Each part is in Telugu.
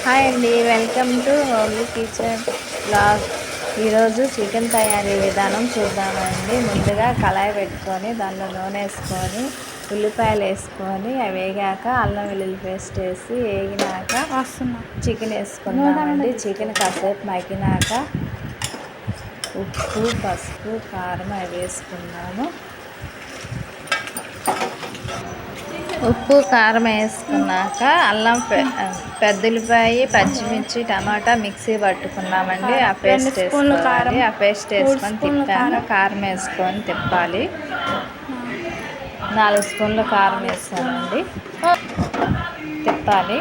హాయ్ అండి, welcome to homely kitchen blog. ఈరోజు చికెన్ తయారీ విధానం చూద్దామండి. ముందుగా కళాయి పెట్టుకొని దానిలో నూనె వేసుకొని ఉల్లిపాయలు వేసుకొని అవి వేగాక అల్లం వెల్లుల్లి పేస్ట్ వేసి వేగినాక చికెన్ వేసుకుందామండి. చికెన్ కాసేపు మగ్గినాక ఉప్పు, పసుపు, కారం అవి వేసుకున్నాము. ఉప్పు కారం వేసుకున్నాక అల్లం పెద్దలిపాయ, పచ్చిమిర్చి, టమాటా మిక్సీ పట్టుకున్నామండి. ఆ పేస్ట్ వేసుకోవాలి. ఆ పేస్ట్ వేసుకొని తిప్పాక కారం వేసుకొని తిప్పాలి. 4 స్పూన్ల కారం వేసానండి. తిప్పాలి.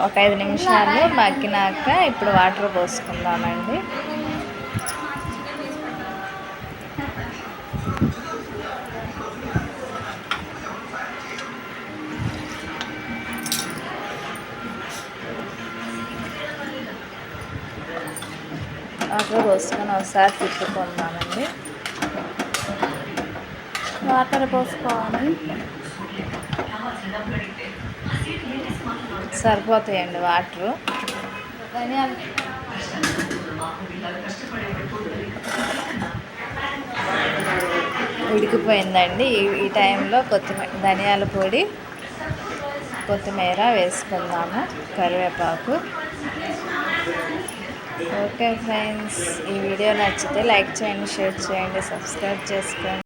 ఒక 5 నిమిషాలు మగ్గినాక ఇప్పుడు వాటర్ పోసుకుందామండి. వాటర్ పోసుకొని ఒకసారి తిప్పుకుందామండి. వాటర్ పోసుకోవాలి. సరిపోతాయండి వాటరు. ఉడికిపోయిందండి. ఈ టైంలో ధనియాల పొడి, కొత్తిమీర వేసుకుందాము, కరివేపాకు. ఓకే ఫ్రెండ్స్, ఈ వీడియో నచ్చితే లైక్ చేయండి, షేర్ చేయండి, సబ్స్క్రైబ్ చేసుకోండి.